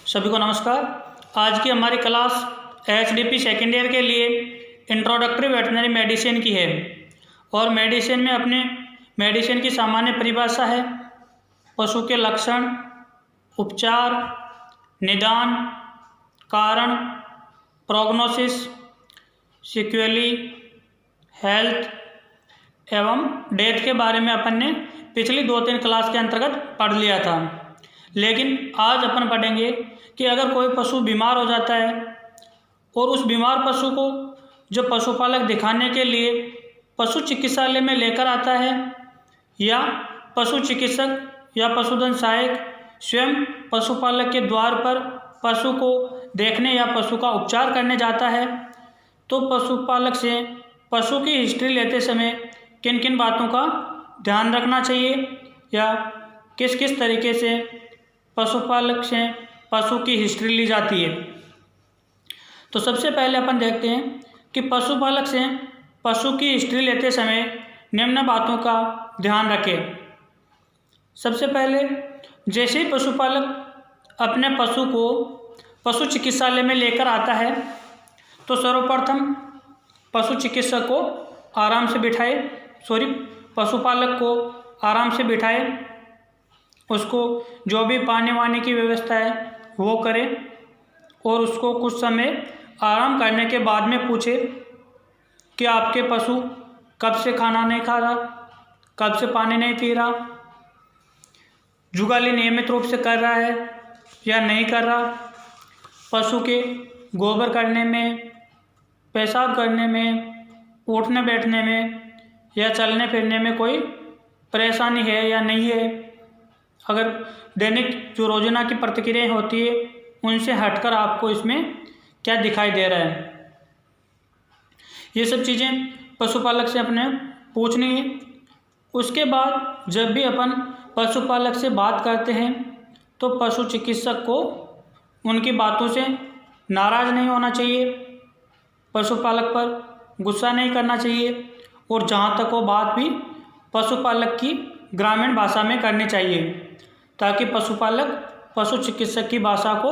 सभी को नमस्कार। आज की हमारी क्लास एचडीपी सेकेंड ईयर के लिए इंट्रोडक्टरी वेटनरी मेडिसिन की है और मेडिसिन में अपने मेडिसिन की सामान्य परिभाषा है, पशु के लक्षण, उपचार, निदान, कारण, प्रोग्नोसिस, सिक्वेली, हेल्थ एवं डेथ के बारे में अपन ने पिछली 2-3 क्लास के अंतर्गत पढ़ लिया था। लेकिन आज अपन पढ़ेंगे कि अगर कोई पशु बीमार हो जाता है और उस बीमार पशु को जो पशुपालक दिखाने के लिए पशु चिकित्सालय में लेकर आता है या पशु चिकित्सक या पशुधन सहायक स्वयं पशुपालक के द्वार पर पशु को देखने या पशु का उपचार करने जाता है, तो पशुपालक से पशु की हिस्ट्री लेते समय किन किन बातों का ध्यान रखना चाहिए या किस किस तरीके से पशुपालक से पशु की हिस्ट्री ली जाती है। तो सबसे पहले अपन देखते हैं कि पशुपालक से पशु की हिस्ट्री लेते समय निम्न बातों का ध्यान रखें। सबसे पहले जैसे ही पशुपालक अपने पशु को पशु चिकित्सालय में लेकर आता है तो सर्वप्रथम पशु चिकित्सक को आराम से पशुपालक को आराम से बिठाए, उसको जो भी पानी वानी की व्यवस्था है वो करे और उसको कुछ समय आराम करने के बाद में पूछे कि आपके पशु कब से खाना नहीं खा रहा, कब से पानी नहीं पी रहा, जुगाली नियमित रूप से कर रहा है या नहीं कर रहा, पशु के गोबर करने में, पेशाब करने में, उठने बैठने में या चलने फिरने में कोई परेशानी है या नहीं है। अगर दैनिक जो रोजाना की प्रतिक्रियाएं होती है उनसे हटकर आपको इसमें क्या दिखाई दे रहा है, ये सब चीज़ें पशुपालक से अपने पूछनी है। उसके बाद जब भी अपन पशुपालक से बात करते हैं तो पशु चिकित्सक को उनकी बातों से नाराज़ नहीं होना चाहिए, पशुपालक पर गुस्सा नहीं करना चाहिए और जहाँ तक वो बात भी पशुपालक की ग्रामीण भाषा में करनी चाहिए ताकि पशुपालक पशु चिकित्सक की भाषा को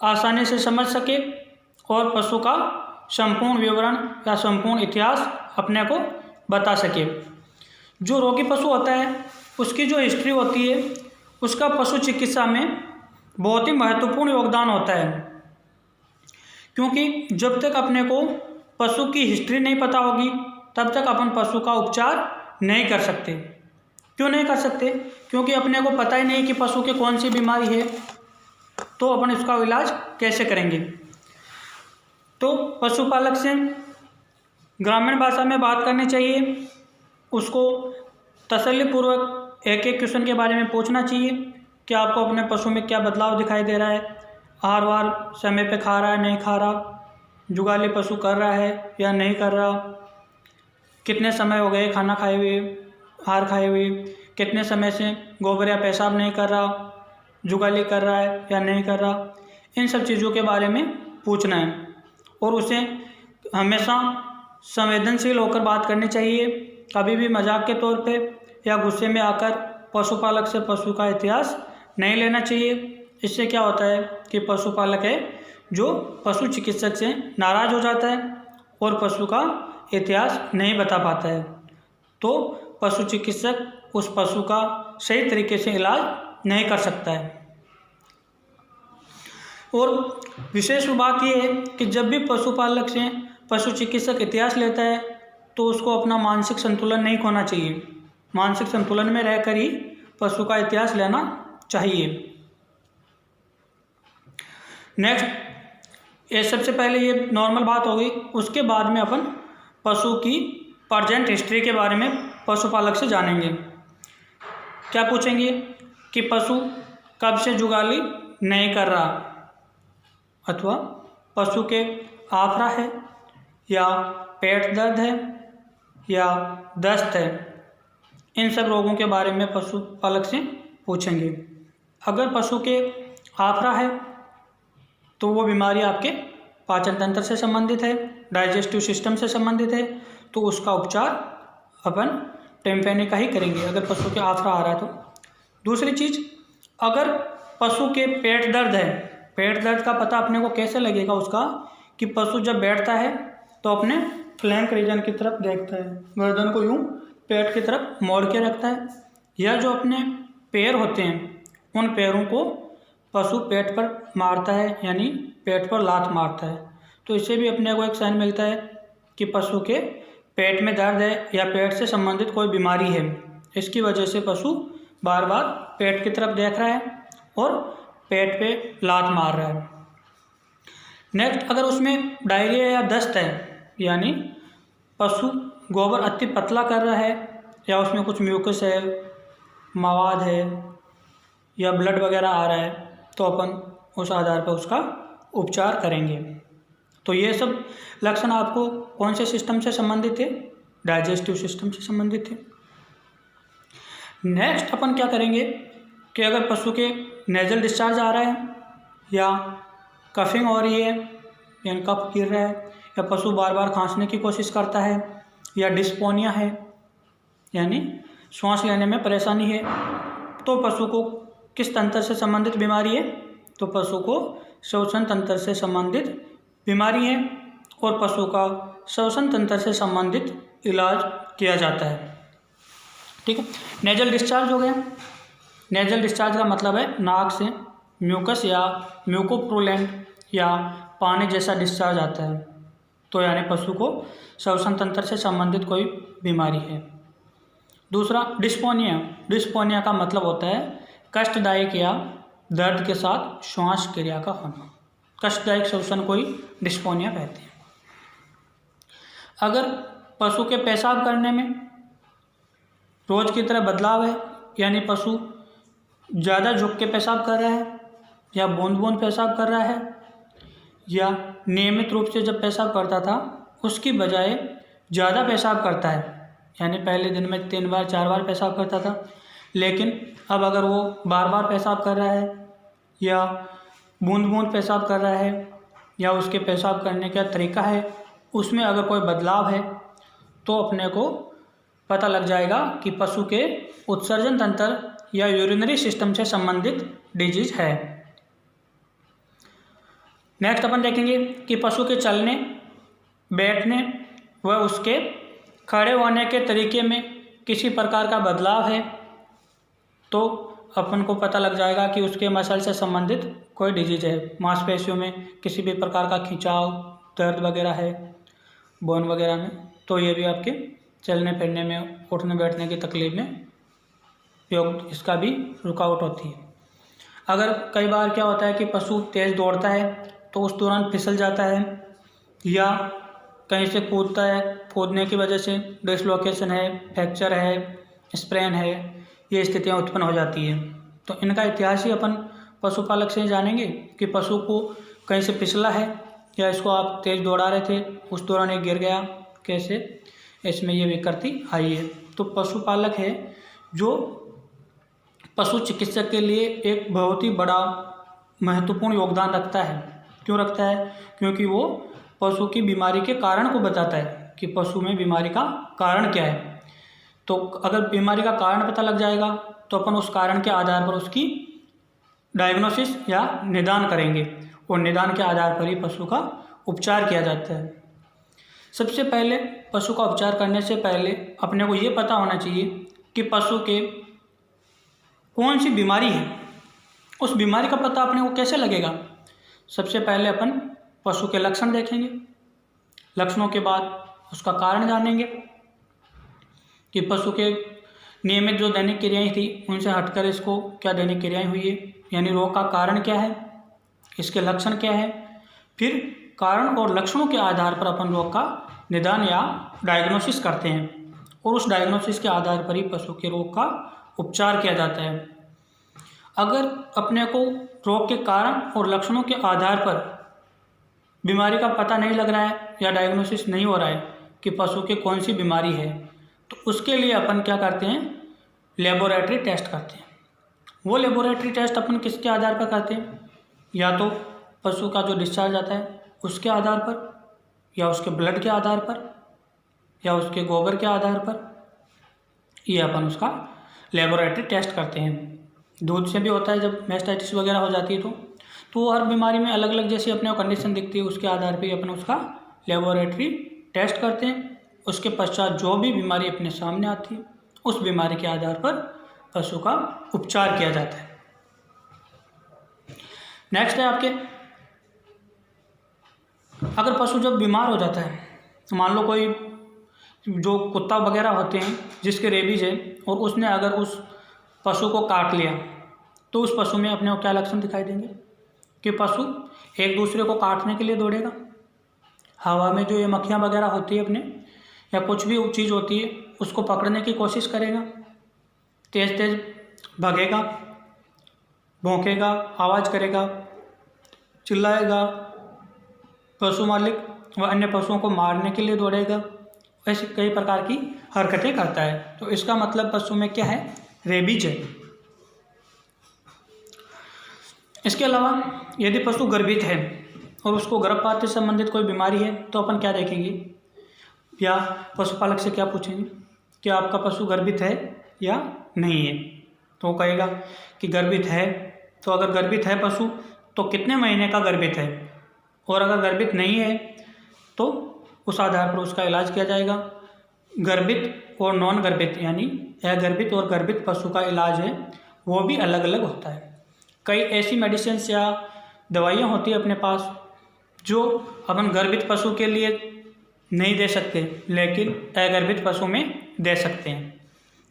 आसानी से समझ सके और पशु का संपूर्ण विवरण या संपूर्ण इतिहास अपने को बता सके। जो रोगी पशु होता है उसकी जो हिस्ट्री होती है उसका पशु चिकित्सा में बहुत ही महत्वपूर्ण योगदान होता है, क्योंकि जब तक अपने को पशु की हिस्ट्री नहीं पता होगी तब तक अपन पशु का उपचार नहीं कर सकते। क्यों नहीं कर सकते? क्योंकि अपने को पता ही नहीं कि पशु के कौन सी बीमारी है, तो अपन इसका इलाज कैसे करेंगे। तो पशुपालक से ग्रामीण भाषा में बात करनी चाहिए, उसको तसल्लीपूर्वक एक एक क्वेश्चन के बारे में पूछना चाहिए कि आपको अपने पशु में क्या बदलाव दिखाई दे रहा है, आहार वार समय पे खा रहा है नहीं खा रहा, जुगाली पशु कर रहा है या नहीं कर रहा, कितने समय हो गए खाना खाए हुए, आहार खाए हुए, कितने समय से गोबर या पेशाब नहीं कर रहा, जुगाली कर रहा है या नहीं कर रहा, इन सब चीज़ों के बारे में पूछना है। और उसे हमेशा संवेदनशील होकर बात करनी चाहिए, कभी भी मजाक के तौर पे या गुस्से में आकर पशुपालक से पशु का इतिहास नहीं लेना चाहिए। इससे क्या होता है कि पशुपालक है जो पशु चिकित्सक से नाराज़ हो जाता है और पशु का इतिहास नहीं बता पाता है, तो पशु चिकित्सक उस पशु का सही तरीके से इलाज नहीं कर सकता है। और विशेष बात यह है कि जब भी पशुपालक से पशु चिकित्सक इतिहास लेता है तो उसको अपना मानसिक संतुलन नहीं खोना चाहिए, मानसिक संतुलन में रहकर ही पशु का इतिहास लेना चाहिए। नेक्स्ट, ये सबसे पहले ये नॉर्मल बात हो गई। उसके बाद में अपन पशु की प्रेजेंट हिस्ट्री के बारे में पशुपालक से जानेंगे। क्या पूछेंगे कि पशु कब से जुगाली नहीं कर रहा, अथवा पशु के आफरा है या पेट दर्द है या दस्त है, इन सब रोगों के बारे में पशुपालक से पूछेंगे। अगर पशु के आफरा है तो वो बीमारी आपके पाचन तंत्र से संबंधित है, डाइजेस्टिव सिस्टम से संबंधित है, तो उसका उपचार अपन टेम्पेनी का ही करेंगे अगर पशु के आफरा आ रहा है तो। दूसरी चीज़, अगर पशु के पेट दर्द है, पेट दर्द का पता अपने को कैसे लगेगा उसका, कि पशु जब बैठता है तो अपने फ्लैंक रीजन की तरफ देखता है, गर्दन को यूँ पेट की तरफ मोड़ के रखता है, या जो अपने पैर होते हैं उन पैरों को पशु पेट पर मारता है, यानी पेट पर लात मारता है। तो इससे भी अपने को एक साइन मिलता है कि पशु के पेट में दर्द है या पेट से संबंधित कोई बीमारी है। इसकी वजह से पशु बार बार पेट की तरफ देख रहा है और पेट पे लात मार रहा है। नेक्स्ट, अगर उसमें डायरिया या दस्त है, यानी पशु गोबर अति पतला कर रहा है या उसमें कुछ म्यूकस है, मवाद है या ब्लड वगैरह आ रहा है, तो अपन उस आधार पर उसका उपचार करेंगे। तो ये सब लक्षण आपको कौन से सिस्टम से संबंधित है? डाइजेस्टिव सिस्टम से संबंधित है। नेक्स्ट अपन क्या करेंगे कि अगर पशु के नेजल डिस्चार्ज आ रहा है या कफिंग हो रही है, यानी कफ गिर रहा है, या पशु बार बार खांसने की कोशिश करता है, या डिस्पोनिया है यानी श्वास लेने में परेशानी है, तो पशु को किस तंत्र से संबंधित बीमारी है? तो पशु को श्वसन तंत्र से संबंधित बीमारी है और पशु का श्वसन तंत्र से संबंधित इलाज किया जाता है। ठीक है, नेजल डिस्चार्ज हो गया। नेजल डिस्चार्ज का मतलब है नाक से म्यूकस या म्यूकोप्रूलेंट या पानी जैसा डिस्चार्ज आता है, तो यानी पशु को श्वसन तंत्र से संबंधित कोई बीमारी है। दूसरा, डिस्पोनिया। डिस्पोनिया का मतलब होता है कष्टदायक या दर्द के साथ श्वास क्रिया का होना। कष्टदायक श्वसन को ही डिस्पोनिया कहते हैं। अगर पशु के पेशाब करने में रोज की तरह बदलाव है, यानी पशु ज़्यादा झुक के पेशाब कर रहा है या बूंद बूंद पेशाब कर रहा है, या नियमित रूप से जब पेशाब करता था उसकी बजाय ज़्यादा पेशाब करता है, यानी पहले दिन में 3 बार 4 बार पेशाब करता था, लेकिन अब अगर वो बार बार पेशाब कर रहा है या बूंद बूंद पेशाब कर रहा है, या उसके पेशाब करने का तरीका है उसमें अगर कोई बदलाव है, तो अपने को पता लग जाएगा कि पशु के उत्सर्जन तंत्र या यूरिनरी सिस्टम से संबंधित डिजीज है। नेक्स्ट अपन देखेंगे कि पशु के चलने, बैठने व उसके खड़े होने के तरीके में किसी प्रकार का बदलाव है, तो अपन को पता लग जाएगा कि उसके मसल से संबंधित कोई डिजीज है। मांसपेशियों में किसी भी प्रकार का खिंचाव, दर्द वगैरह है बोन वगैरह में, तो ये भी आपके चलने फिरने में, उठने बैठने की तकलीफ में योग इसका भी रुकावट होती है। अगर कई बार क्या होता है कि पशु तेज़ दौड़ता है तो उस दौरान फिसल जाता है या कहीं से कूदता है, कूदने की वजह से डिसलोकेशन है, फ्रैक्चर है, स्प्रेन है, ये स्थितियाँ उत्पन्न हो जाती है। तो इनका इतिहास ही अपन पशुपालक से जानेंगे कि पशु को कहीं से फिसला है या इसको आप तेज़ दौड़ा रहे थे, उस दौरान ये गिर गया, कैसे इसमें ये विकृति आई है। तो पशुपालक है जो पशु चिकित्सक के लिए एक बहुत ही बड़ा महत्वपूर्ण योगदान रखता है। क्यों रखता है? क्योंकि वो पशु की बीमारी के कारण को बताता है कि पशु में बीमारी का कारण क्या है। तो अगर बीमारी का कारण पता लग जाएगा तो अपन उस कारण के आधार पर उसकी डायग्नोसिस या निदान करेंगे और निदान के आधार पर ही पशु का उपचार किया जाता है। सबसे पहले पशु का उपचार करने से पहले अपने को ये पता होना चाहिए कि पशु के कौन सी बीमारी है। उस बीमारी का पता अपने को कैसे लगेगा? सबसे पहले अपन पशु के लक्षण देखेंगे, लक्षणों के बाद उसका कारण जानेंगे कि पशु के नियमित जो दैनिक क्रियाएं थी उनसे हटकर इसको क्या दैनिक क्रियाएं हुई है, यानी रोग का कारण क्या है, इसके लक्षण क्या है। फिर कारण और लक्षणों के आधार पर अपन रोग का निदान या डायग्नोसिस करते हैं और उस डायग्नोसिस के आधार पर ही पशु के रोग का उपचार किया जाता है। अगर अपने को रोग के कारण और लक्षणों के आधार पर बीमारी का पता नहीं लग रहा है या डायग्नोसिस नहीं हो रहा है कि पशु के कौन सी बीमारी है, तो उसके लिए अपन क्या करते हैं? लेबोरेटरी टेस्ट करते हैं। वो लेबोरेटरी टेस्ट अपन किसके आधार पर करते हैं? या तो पशु का जो डिस्चार्ज आता है उसके आधार पर, या उसके ब्लड के आधार पर, या उसके गोबर के आधार पर, ये अपन उसका लेबोरेटरी टेस्ट करते हैं। दूध से भी होता है जब मैस्टाइटिस वगैरह हो जाती है तो हर बीमारी में अलग अलग जैसे अपने को कंडीशन दिखती है उसके आधार पर अपन उसका लेबोरेटरी टेस्ट करते हैं। उसके पश्चात जो भी बीमारी अपने सामने आती है उस बीमारी के आधार पर पशु का उपचार किया जाता है। नेक्स्ट है आपके, अगर पशु जब बीमार हो जाता है, मान लो कोई जो कुत्ता वगैरह होते हैं जिसके रेबीज है और उसने अगर उस पशु को काट लिया, तो उस पशु में अपने को क्या लक्षण दिखाई देंगे कि पशु एक दूसरे को काटने के लिए दौड़ेगा। हवा में जो ये मक्खियाँ वगैरह होती है अपने या कुछ भी चीज़ होती है उसको पकड़ने की कोशिश करेगा, तेज़ तेज़ भागेगा, भौंकेगा, आवाज़ करेगा, चिल्लाएगा, पशु मालिक व अन्य पशुओं को मारने के लिए दौड़ेगा। ऐसे कई प्रकार की हरकतें करता है। तो इसका मतलब पशु में क्या है, रेबीज है। इसके अलावा यदि पशु गर्भित है और उसको गर्भपात से संबंधित कोई बीमारी है तो अपन क्या देखेंगे या पशुपालक से क्या पूछेंगे कि आपका पशु गर्भित है या नहीं है। तो वो कहेगा कि गर्भित है। तो अगर गर्भित है पशु तो कितने महीने का गर्भित है, और अगर गर्भित नहीं है तो उस आधार पर उसका इलाज किया जाएगा। गर्भित और नॉन गर्भित यानी अगर्भित और गर्भित पशु का इलाज है वो भी अलग अलग होता है। कई ऐसी मेडिसिन्स या दवाइयाँ होती है अपने पास जो अपन गर्भित पशु के लिए नहीं दे सकते लेकिन अगर्भित पशु में दे सकते हैं।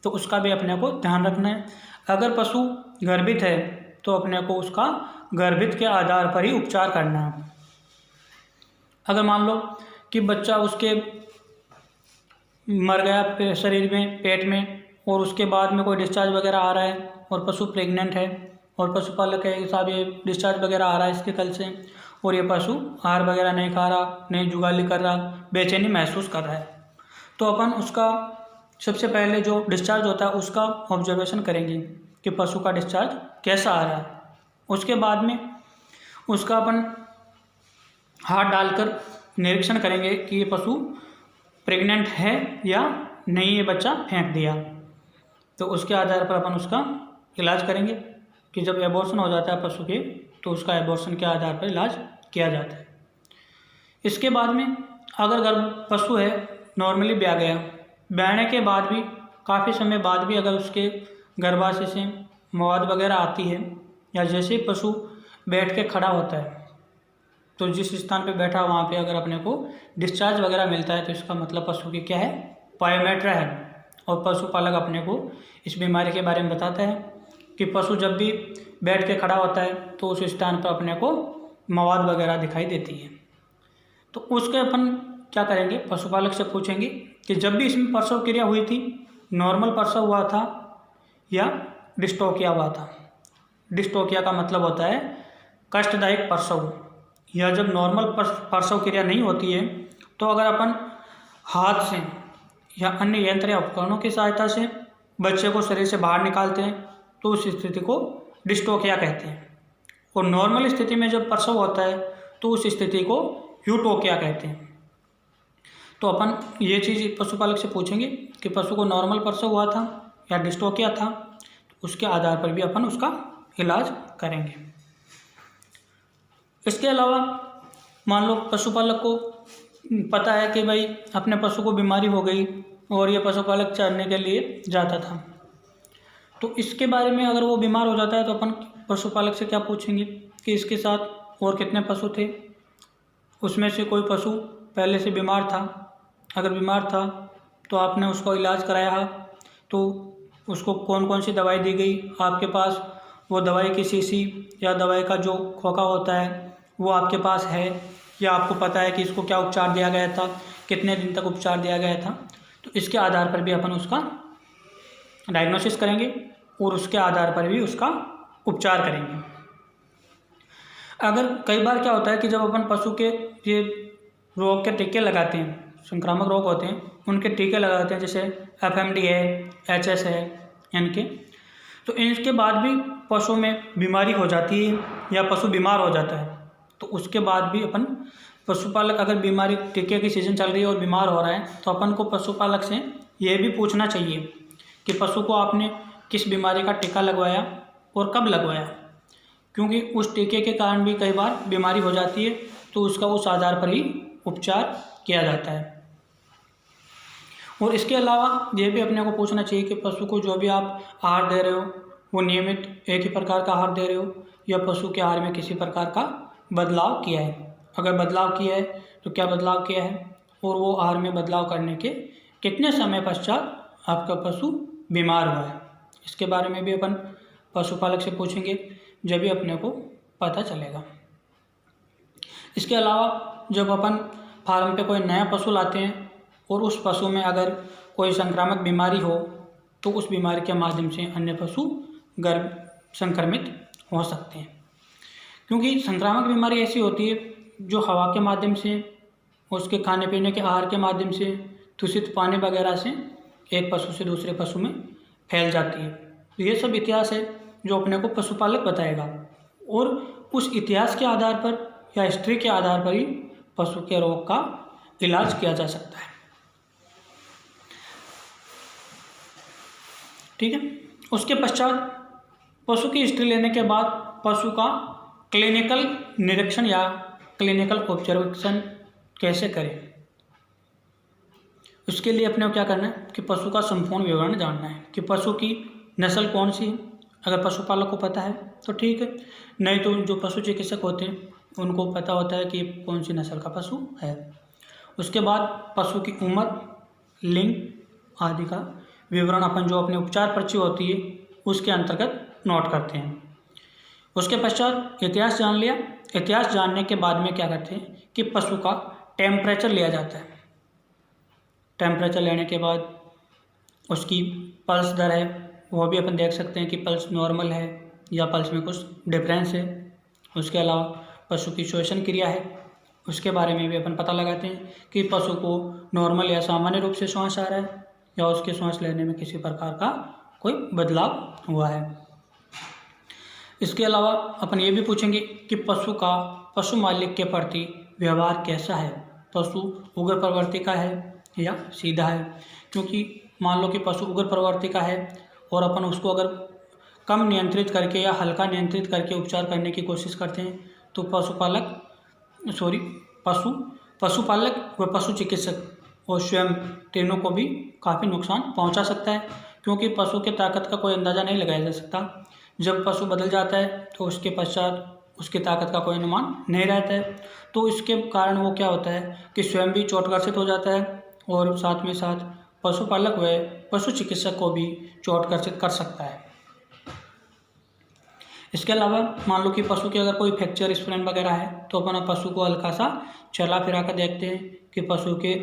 तो उसका भी अपने को ध्यान रखना है। अगर पशु गर्भित है तो अपने को उसका गर्भित के आधार पर ही उपचार करना है। अगर मान लो कि बच्चा उसके मर गया शरीर में, पेट में, और उसके बाद में कोई डिस्चार्ज वगैरह आ रहा है और पशु प्रेग्नेंट है और पशुपालक के हिसाब ये डिस्चार्ज वगैरह आ रहा है इसके कल से, और ये पशु आहार वगैरह नहीं खा रहा, नहीं जुगाली कर रहा, बेचैनी महसूस कर रहा है, तो अपन उसका सबसे पहले जो डिस्चार्ज होता है उसका ऑब्जर्वेशन करेंगे कि पशु का डिस्चार्ज कैसा आ रहा है। उसके बाद में उसका अपन हाथ डालकर निरीक्षण करेंगे कि ये पशु प्रेग्नेंट है या नहीं, ये बच्चा फेंक दिया। तो उसके आधार पर अपन उसका इलाज करेंगे कि जब एबॉर्शन हो जाता है पशु के तो उसका एबॉर्शन के आधार पर इलाज किया जाता है। इसके बाद में अगर पशु है नॉर्मली ब्याह गया, ब्याहने के बाद भी काफ़ी समय बाद भी अगर उसके गर्भाशय से मवाद वगैरह आती है या जैसे ही पशु बैठ के खड़ा होता है तो जिस स्थान पे बैठा वहाँ पे अगर अपने को डिस्चार्ज वगैरह मिलता है तो इसका मतलब पशु की क्या है, पायोमेट्रा है। और पशुपालक अपने को इस बीमारी के बारे में बताता है कि पशु जब भी बैठ के खड़ा होता है तो उस स्थान पर अपने को मवाद वगैरह दिखाई देती है। तो उसके अपन क्या करेंगे, पशुपालक से पूछेंगे कि जब भी इसमें प्रसव क्रिया हुई थी, नॉर्मल प्रसव हुआ था या डिस्टोकिया हुआ था। डिस्टोकिया का मतलब होता है कष्टदायक प्रसव, या जब नॉर्मल प्रसव क्रिया नहीं होती है तो अगर अपन हाथ से या अन्य यंत्र या उपकरणों की सहायता से बच्चे को शरीर से बाहर निकालते हैं तो उस स्थिति को डिस्टोकिया कहते हैं। और नॉर्मल स्थिति में जब प्रसव होता है तो उस स्थिति को यूटोकिया कहते हैं। तो अपन ये चीज़ पशुपालक से पूछेंगे कि पशु को नॉर्मल प्रसव हुआ था या डिस्टोकिया था, तो उसके आधार पर भी अपन उसका इलाज करेंगे। इसके अलावा मान लो पशुपालक को पता है कि भाई अपने पशु को बीमारी हो गई और ये पशुपालक चरने के लिए जाता था, तो इसके बारे में अगर वो बीमार हो जाता है तो अपन पशुपालक से क्या पूछेंगे कि इसके साथ और कितने पशु थे, उसमें से कोई पशु पहले से बीमार था, अगर बीमार था तो आपने उसको इलाज कराया तो उसको कौन कौन सी दवाई दी गई, आपके पास वो दवाई की शीशी या दवाई का जो खोखा होता है वो आपके पास है या आपको पता है कि इसको क्या उपचार दिया गया था, कितने दिन तक उपचार दिया गया था। तो इसके आधार पर भी अपन उसका डायग्नोसिस करेंगे और उसके आधार पर भी उसका उपचार करेंगे। अगर कई बार क्या होता है कि जब अपन पशु के ये रोग के टीके लगाते हैं, संक्रामक रोग होते हैं उनके टीके लगाते हैं, जैसे FMD है, HS है इनके, तो इनके बाद भी पशु में बीमारी हो जाती है या पशु बीमार हो जाता है, तो उसके बाद भी अपन पशुपालक अगर बीमारी टीके की सीज़न चल रही है और बीमार हो रहा है तो अपन को पशुपालक से ये भी पूछना चाहिए कि पशु को आपने किस बीमारी का टीका लगवाया और कब लगवाया, क्योंकि उस टीके के कारण भी कई बार बीमारी हो जाती है, तो उसका उस आधार पर ही उपचार किया जाता है। और इसके अलावा ये भी अपने को पूछना चाहिए कि पशु को जो भी आप आहार दे रहे हो वो नियमित एक ही प्रकार का आहार दे रहे हो या पशु के आहार में किसी प्रकार का बदलाव किया है। अगर बदलाव किया है तो क्या बदलाव किया है, और वो आहार में बदलाव करने के कितने समय पश्चात आपका पशु बीमार हुआ है, इसके बारे में भी अपन पशुपालक से पूछेंगे, जब भी अपने को पता चलेगा। इसके अलावा जब अपन फार्म पे कोई नया पशु लाते हैं और उस पशु में अगर कोई संक्रामक बीमारी हो तो उस बीमारी के माध्यम से अन्य पशु गर्भ संक्रमित हो सकते हैं। क्योंकि संक्रामक बीमारी ऐसी होती है जो हवा के माध्यम से, उसके खाने पीने के आहार के माध्यम से, दूषित पानी वगैरह से एक पशु से दूसरे पशु में फैल जाती है। तो ये सब इतिहास है जो अपने को पशुपालक बताएगा, और उस इतिहास के आधार पर या हिस्ट्री के आधार पर ही पशु के रोग का इलाज किया जा सकता है। ठीक है। उसके पश्चात पशु की हिस्ट्री लेने के बाद पशु का क्लिनिकल निरीक्षण या क्लिनिकल ऑब्जर्वेशन कैसे करें, उसके लिए अपने को क्या करना है कि पशु का संपूर्ण विवरण जानना है कि पशु की नस्ल कौन सी है। अगर पशुपालक को पता है तो ठीक है, नहीं तो जो पशु चिकित्सक होते हैं उनको पता होता है कि कौन सी नस्ल का पशु है। उसके बाद पशु की उम्र, लिंग आदि का विवरण अपन जो अपने उपचार पर्ची होती है उसके अंतर्गत नोट करते हैं। उसके पश्चात इतिहास जान लिया। इतिहास जानने के बाद में क्या करते हैं कि पशु का टेम्परेचर लिया जाता है। टेम्परेचर लेने के बाद उसकी पल्स दर है वो भी अपन देख सकते हैं कि पल्स नॉर्मल है या पल्स में कुछ डिफरेंस है। उसके अलावा पशु की श्वसन क्रिया है, उसके बारे में भी अपन पता लगाते हैं कि पशु को नॉर्मल या सामान्य रूप से श्वास आ रहा है या उसके श्वास लेने में किसी प्रकार का कोई बदलाव हुआ है। इसके अलावा अपन ये भी पूछेंगे कि पशु का पशु मालिक के प्रति व्यवहार कैसा है, पशु उग्र प्रवृत्ति का है या सीधा है। क्योंकि मान लो कि पशु उग्र प्रवृत्ति का है और अपन उसको अगर कम नियंत्रित करके या हल्का नियंत्रित करके उपचार करने की कोशिश करते हैं तो पशुपालक व पशु चिकित्सक और स्वयं तीनों को भी काफ़ी नुकसान पहुंचा सकता है। क्योंकि पशु के ताकत का कोई अंदाज़ा नहीं लगाया जा सकता। जब पशु बदल जाता है तो उसके पश्चात उसकी ताकत का कोई अनुमान नहीं रहता है। तो इसके कारण वो क्या होता है कि स्वयं भी चोटग्रसित हो जाता है और साथ में साथ पशुपालक व पशु चिकित्सक को भी चोटग्रसित कर सकता है। इसके अलावा मान लो कि पशु के अगर कोई फ्रैक्चर स्प्रेन वगैरह है तो अपन पशु को हल्का सा चला फिरा कर देखते हैं कि पशु के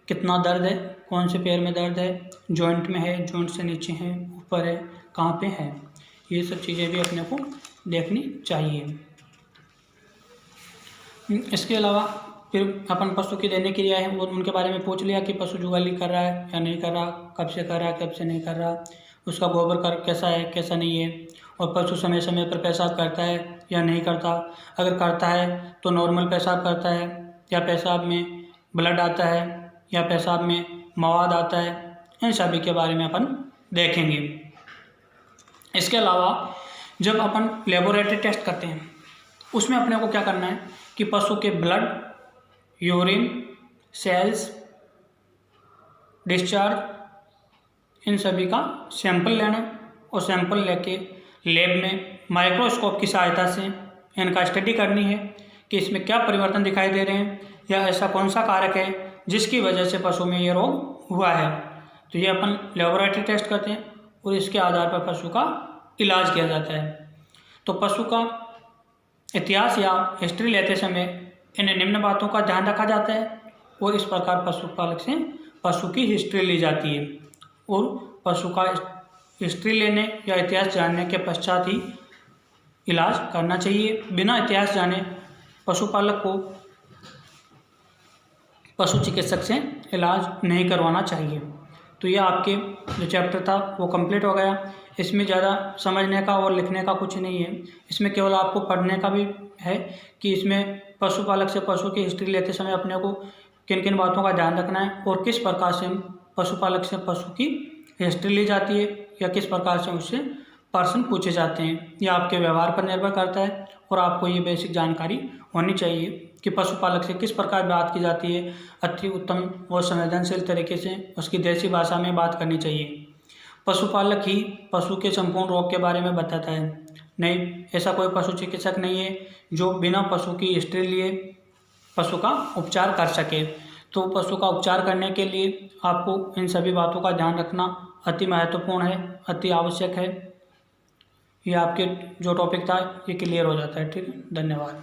कितना दर्द है, कौन से पैर में दर्द है, जॉइंट में है, जॉइंट से नीचे है, ऊपर है, कहाँ पे है। ये सब चीज़ें भी अपने को देखनी चाहिए। इसके अलावा फिर अपन पशु की दैनिक क्रिया है वो उनके बारे में पूछ लिया कि पशु जुगाली कर रहा है या नहीं कर रहा, कब से कर रहा है, कब से नहीं कर रहा, उसका गोबर कर कैसा है, कैसा नहीं है, और पशु समय समय पर पेशाब करता है या नहीं करता। अगर करता है तो नॉर्मल पेशाब करता है या पेशाब में ब्लड आता है या पेशाब में मवाद आता है, इन सभी के बारे में अपन देखेंगे। इसके अलावा जब अपन लेबोरेटरी टेस्ट करते हैं उसमें अपने को क्या करना है कि पशु के ब्लड, यूरिन, सेल्स, डिस्चार्ज, इन सभी का सैंपल लेना और सैंपल लेके लैब में माइक्रोस्कोप की सहायता से इनका स्टडी करनी है कि इसमें क्या परिवर्तन दिखाई दे रहे हैं या ऐसा कौन सा कारक है जिसकी वजह से पशु में ये रोग हुआ है। तो ये अपन लेबोरेटरी टेस्ट करते हैं और इसके आधार पर पशु का इलाज किया जाता है। तो पशु का इतिहास या हिस्ट्री लेते समय इन निम्न बातों का ध्यान रखा जाता है और इस प्रकार पशुपालक से पशु की हिस्ट्री ली जाती है। और पशु का हिस्ट्री लेने या इतिहास जानने के पश्चात ही इलाज करना चाहिए। बिना इतिहास जाने पशुपालक को पशु चिकित्सक से इलाज नहीं करवाना चाहिए। तो ये आपके जो चैप्टर था वो कंप्लीट हो गया। इसमें ज़्यादा समझने का और लिखने का कुछ नहीं है, इसमें केवल आपको पढ़ने का भी है कि इसमें पशुपालक से पशु की हिस्ट्री लेते समय अपने को किन किन बातों का ध्यान रखना है और किस प्रकार से पशुपालक से पशु की हिस्ट्री ली जाती है या किस प्रकार से उससे प्रश्न पूछे जाते हैं। यह आपके व्यवहार पर निर्भर करता है और आपको ये बेसिक जानकारी होनी चाहिए कि पशुपालक से किस प्रकार बात की जाती है। अति उत्तम और संवेदनशील तरीके से उसकी देसी भाषा में बात करनी चाहिए। पशुपालक ही पशु के संपूर्ण रोग के बारे में बताता है। नहीं, ऐसा कोई पशु चिकित्सक नहीं है जो बिना पशु की हिस्ट्री लिए पशु का उपचार कर सके। तो पशु का उपचार करने के लिए आपको इन सभी बातों का ध्यान रखना अति महत्वपूर्ण है, अति आवश्यक है। ये आपके जो टॉपिक था ये क्लियर हो जाता है। ठीक है, धन्यवाद।